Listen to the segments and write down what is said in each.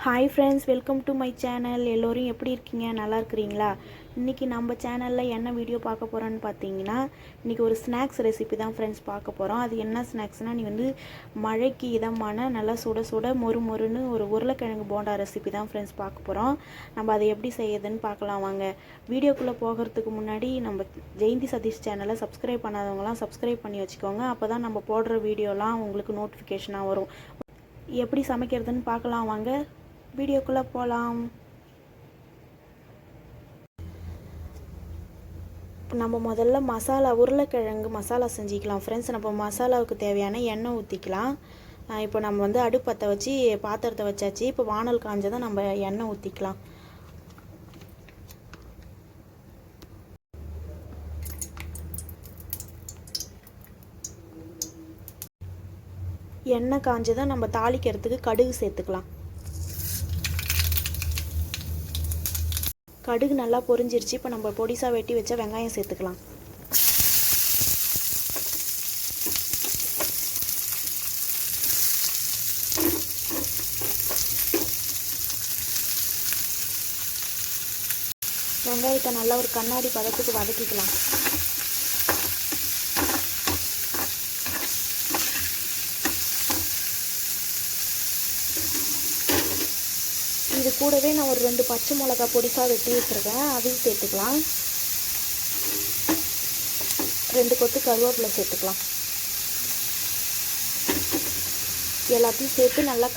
Hi friends, welcome to my channel. எல்லோரும் எப்படி இருக்கீங்க? நல்லா இருக்கிறீங்களா? இன்றைக்கி நம்ம சேனலில் என்ன வீடியோ பார்க்க போகிறோன்னு பார்த்தீங்கன்னா, இன்றைக்கி ஒரு ஸ்நாக்ஸ் ரெசிபி தான் ஃப்ரெண்ட்ஸ் பார்க்க போகிறோம். அது என்ன ஸ்நாக்ஸ்னால், மழைக்கு இதமான நல்லா சுட சுட மொறு மொறுன்னு ஒரு உருளைக்கிழங்கு போண்டா ரெசிபி தான் ஃப்ரெண்ட்ஸ் பார்க்க போகிறோம். நம்ம அதை எப்படி செய்யுதுன்னு பார்க்கலாம் வாங்க. வீடியோக்குள்ளே போகிறதுக்கு முன்னாடி நம்ம ஜெயந்தி சதீஷ் சேனலை சப்ஸ்கிரைப் பண்ணாதவங்களாம் சப்ஸ்கிரைப் பண்ணி வச்சுக்கோங்க. அப்போ தான் நம்ம போடுற வீடியோலாம் உங்களுக்கு நோட்டிஃபிகேஷனாக வரும். எப்படி சமைக்கிறதுன்னு பார்க்கலாம் வாங்க. வீடியோக்குள்ளே போகலாம். நம்ம முதல்ல உருளைக்கிழங்கு மசாலா செஞ்சுக்கலாம் ஃப்ரெண்ட்ஸ். நம்ம மசாலாவுக்கு தேவையான எண்ணெய் ஊற்றிக்கலாம். இப்போ நம்ம அடுப்பு பற்ற வச்சு பாத்திரத்தை வச்சாச்சு. இப்போ வானல் காஞ்சதை நம்ம எண்ணெய் ஊற்றிக்கலாம். எண்ணெய் காஞ்சதை நம்ம தாளிக்கிறதுக்கு கடுகு சேர்த்துக்கலாம். கடுகு நல்லா பொரிஞ்சிருச்சு. இப்போ நம்ம பொடிசாக வெட்டி வச்ச வெங்காயம் சேர்த்துக்கலாம். வெங்காயத்தை நல்லா ஒரு கண்ணாடி பதத்துக்கு வதக்கிக்கலாம். இது கூடவே நான் ஒரு 2 பச்சை மிளகாய் பொடிசாக வெட்டி வச்சுருக்கேன், அதையும் சேர்த்துக்கலாம். 2 கொத்து கருவேப்பிலை சேர்த்துக்கலாம். எல்லாத்தையும் சேர்த்து நல்லா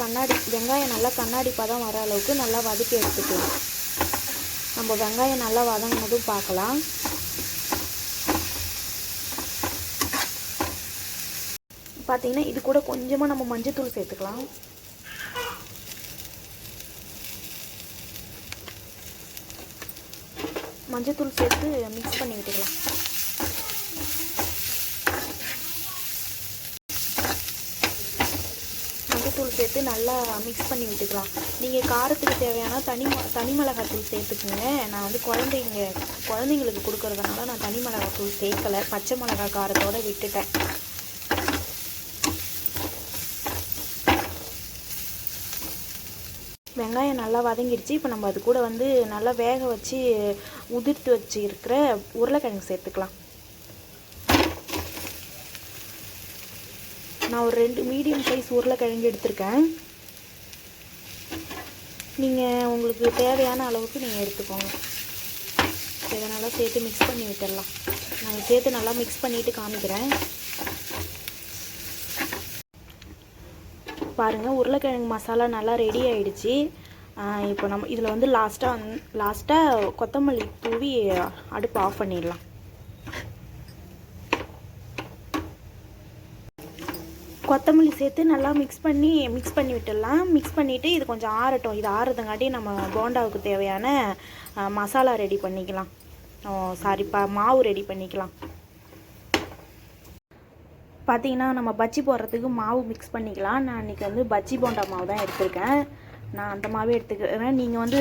வெங்காயம் நல்லா கண்ணாடி பதம் வர அளவுக்கு நல்லா வதக்கி எடுத்துக்கலாம். நம்ம வெங்காயம் நல்லா வதங்கினதும் பார்க்கலாம். பார்த்தீங்கன்னா இது கூட கொஞ்சமாக நம்ம மஞ்சத்தூள் சேர்த்துக்கலாம். மஞ்சத்தூள் சேர்த்து மிக்ஸ் பண்ணி விட்டுக்கலாம். மஞ்சத்தூள் சேர்த்து நல்லா மிக்ஸ் பண்ணி விட்டுக்கலாம். நீங்கள் காரத்துக்கு தேவையான தனி மிளகாத்தூள் சேர்த்துக்குங்க. நான் குழந்தைங்களுக்கு கொடுக்கறதுனால நான் தனி மிளகாத்தூள் சேர்க்கலை. பச்சை மிளகாய் காரத்தோடு விட்டுட்டேன். வெங்காயம் நல்லா வதங்கிடுச்சு. இப்போ நம்ம அது கூட நல்லா வேக வச்சு உதிர்த்து வச்சு இருக்கிற உருளைக்கிழங்கு சேர்த்துக்கலாம். நான் ஒரு 2 மீடியம் சைஸ் உருளைக்கிழங்கு எடுத்திருக்கேன். நீங்கள் உங்களுக்கு தேவையான அளவுக்கு நீங்கள் எடுத்துக்கோங்க. இதை நல்லா சேர்த்து மிக்ஸ் பண்ணி விட்டுடலாம். நான் சேர்த்து நல்லா மிக்ஸ் பண்ணிவிட்டு காமிக்கிறேன். பாருங்கள், உருளைக்கிழங்கு மசாலா நல்லா ரெடி ஆகிடுச்சு. இப்போ நம்ம இதில் லாஸ்ட்டாக கொத்தமல்லி தூவி அடுப்பு ஆஃப் பண்ணிடலாம். கொத்தமல்லி சேர்த்து நல்லா மிக்ஸ் பண்ணி விட்டுடலாம். மிக்ஸ் பண்ணிவிட்டு இது கொஞ்சம் ஆறட்டும். இது ஆறுறதுங்காட்டி நம்ம போண்டாவுக்கு தேவையான மசாலா ரெடி பண்ணிக்கலாம். மாவு ரெடி பண்ணிக்கலாம். பார்த்தீங்கன்னா நம்ம பஜ்ஜி போடுறதுக்கு மாவு மிக்ஸ் பண்ணிக்கலாம். நான் இன்றைக்கி பஜ்ஜி போண்டா மாவு தான் எடுத்திருக்கேன். நான் அந்த மாவே எடுத்துக்கிறேன். நீங்கள்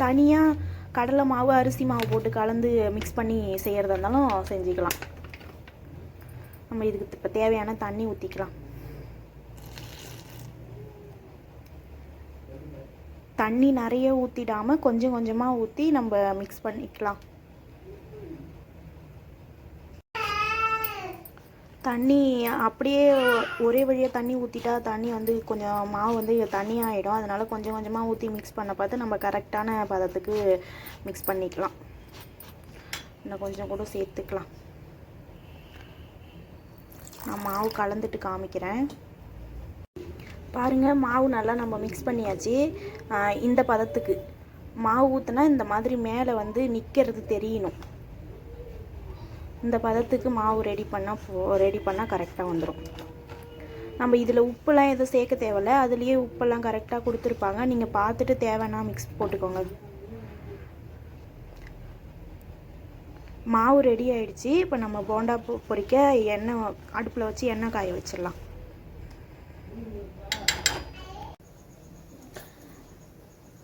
தனியாக கடலை மாவு அரிசி மாவு போட்டு கலந்து மிக்ஸ் பண்ணி செய்கிறதா இருந்தாலும் செஞ்சுக்கலாம். நம்ம இதுக்கு இப்போ தேவையான தண்ணி ஊற்றிக்கலாம். தண்ணி நிறைய ஊற்றிடாமல் கொஞ்சம் கொஞ்சமாக ஊற்றி நம்ம மிக்ஸ் பண்ணிக்கலாம். தண்ணி அப்படியே ஒரே வழியாக தண்ணி ஊற்றிட்டா தண்ணி கொஞ்சம் மாவு தண்ணியாகிடும். அதனால் கொஞ்சம் கொஞ்சமாக ஊற்றி மிக்ஸ் பண்ண பார்த்து நம்ம கரெக்டான பதத்துக்கு மிக்ஸ் பண்ணிக்கலாம். இன்னும் கொஞ்சம் கூட சேர்த்துக்கலாம். நான் மாவு கலந்துட்டு காமிக்கிறேன். பாருங்கள், மாவு நல்லா நம்ம மிக்ஸ் பண்ணியாச்சு. இந்த பதத்துக்கு மாவு ஊற்றினா இந்த மாதிரி மேலே நிற்கிறது தெரியணும். இந்த பதத்துக்கு மாவு ரெடி பண்ணால் கரெக்டாக வந்துடும். நம்ம இதில் உப்புலாம் எதுவும் சேர்க்க தேவையில்ல. அதுலேயே உப்பெல்லாம் கரெக்டாக கொடுத்துருப்பாங்க. நீங்கள் பார்த்துட்டு தேவைன்னா மிக்ஸ் போட்டுக்கோங்க. மாவு ரெடி ஆகிடுச்சு. இப்போ நம்ம போண்டா பொரிக்க அடுப்பில் வச்சு எண்ணெய் காய வச்சிடலாம்.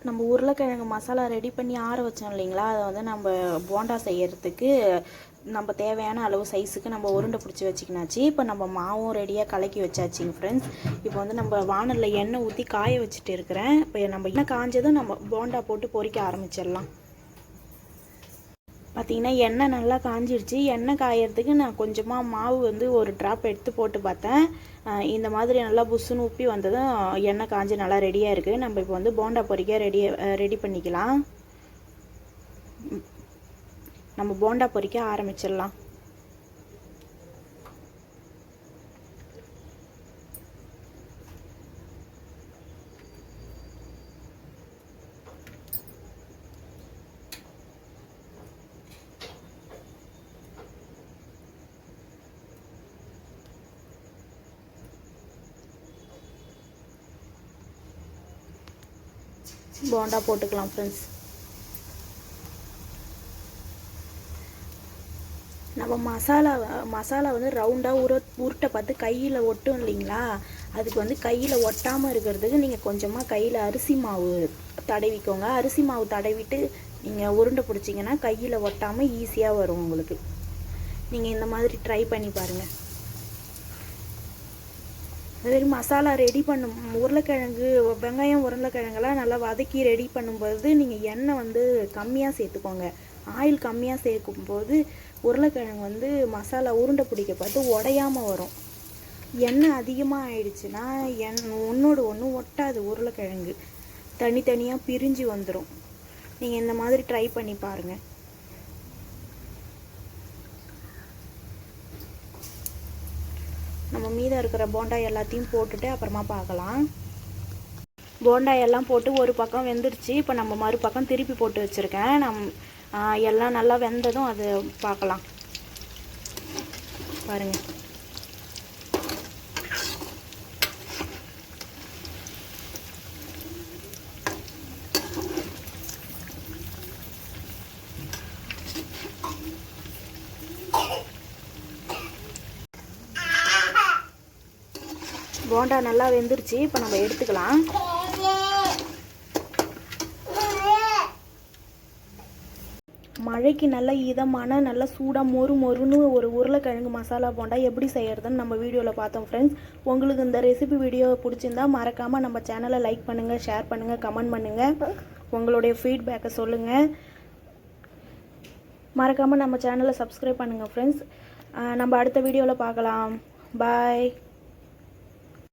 நம்ம உருளைக்கிழங்கு மசாலா ரெடி பண்ணி ஆற வச்சோம் இல்லைங்களா, அதை நம்ம போண்டா செய்கிறதுக்கு நம்ம தேவையான அளவு சைஸுக்கு நம்ம உருண்டை பிடிச்சி வச்சுக்கினாச்சு. இப்போ நம்ம மாவும் ரெடியாக கலக்கி வச்சாச்சுங்க ஃப்ரெண்ட்ஸ். இப்போ வந்து நம்ம வானலில் எண்ணெய் ஊற்றி காய வச்சுட்டு இருக்கிறேன். இப்போ நம்ம எண்ணெய் காஞ்சதும் நம்ம போண்டா போட்டு பொரிக்க ஆரம்பிச்சிடலாம். பார்த்திங்கன்னா எண்ணெய் நல்லா காஞ்சிடுச்சு. எண்ணெய் காயறதுக்கு நான் கொஞ்சமாக மாவு வந்து ஒரு ட்ராப் எடுத்து போட்டு பார்த்தேன். இந்த மாதிரி நல்லா புஷ்ஷுன்னு உப்பி வந்ததும் எண்ணெய் காஞ்சி நல்லா ரெடியாக இருக்குது. நம்ம இப்போ வந்து போண்டா பொரிக்க ரெடி பண்ணிக்கலாம். நம்ம போண்டா பொரிக்க ஆரம்பிச்சிடலாம். போண்டா போட்டுக்கலாம் ஃப்ரெண்ட்ஸ். நம்ம மசாலா வந்து ரவுண்டாக உருட்டை பார்த்து கையில் ஒட்டும் இல்லைங்களா, அதுக்கு வந்து கையில் ஒட்டாமல் இருக்கிறதுக்கு நீங்கள் கொஞ்சமாக கையில் அரிசி மாவு தடவிக்கோங்க. அரிசி மாவு தடவிட்டு நீங்கள் உருண்டை பிடிச்சிங்கன்னா கையில் ஒட்டாமல் ஈஸியாக வரும் உங்களுக்கு. நீங்கள் இந்த மாதிரி ட்ரை பண்ணி பாருங்கள். அதுமாரி மசாலா ரெடி பண்ணும் உருளைக்கிழங்கு வெங்காயம் உருளைக்கிழங்கெல்லாம் நல்லா வதக்கி ரெடி பண்ணும்போது நீங்கள் எண்ணெய் வந்து கம்மியாக சேர்த்துக்கோங்க. ஆயில் கம்மியாக சேர்க்கும்போது உருளைக்கிழங்கு வந்து மசாலா உருண்டை பிடிக்க பார்த்து உடையாமல் வரும். எண்ணெய் அதிகமாக ஆயிடுச்சுன்னா ஒன்றோடு ஒன்று ஒட்டாது, உருளைக்கிழங்கு தனித்தனியாக பிரிஞ்சு வந்துடும். நீங்கள் இந்த மாதிரி ட்ரை பண்ணி பாருங்கள். நம்ம மீதம் இருக்கிற போண்டா எல்லாத்தையும் போட்டுட்டு அப்புறமா பார்க்கலாம். போண்டா எல்லாம் போட்டு ஒரு பக்கம் வெந்துடுச்சு. இப்போ நம்ம மறுபக்கம் திருப்பி போட்டு வச்சுருக்கேன். எல்லாம் நல்லா வெந்ததும் அது பார்க்கலாம். பாருங்கள். போண்டா நல்லா வெந்துருச்சு. இப்போ நம்ம எடுத்துக்கலாம். மழைக்கு நல்ல இதமான நல்ல சூடாக மொறுன்னு ஒரு உருளைக்கிழங்கு மசாலா போண்டா எப்படி செய்கிறதுன்னு நம்ம வீடியோவில் பார்த்தோம் ஃப்ரெண்ட்ஸ். உங்களுக்கு இந்த ரெசிபி வீடியோ பிடிச்சிருந்தா மறக்காமல் நம்ம சேனலை லைக் பண்ணுங்கள், ஷேர் பண்ணுங்கள், கமெண்ட் பண்ணுங்கள், உங்களுடைய ஃபீட்பேக்கை சொல்லுங்கள். மறக்காமல் நம்ம சேனலை சப்ஸ்கிரைப் பண்ணுங்கள் ஃப்ரெண்ட்ஸ். நம்ம அடுத்த வீடியோவில் பார்க்கலாம். பாய்.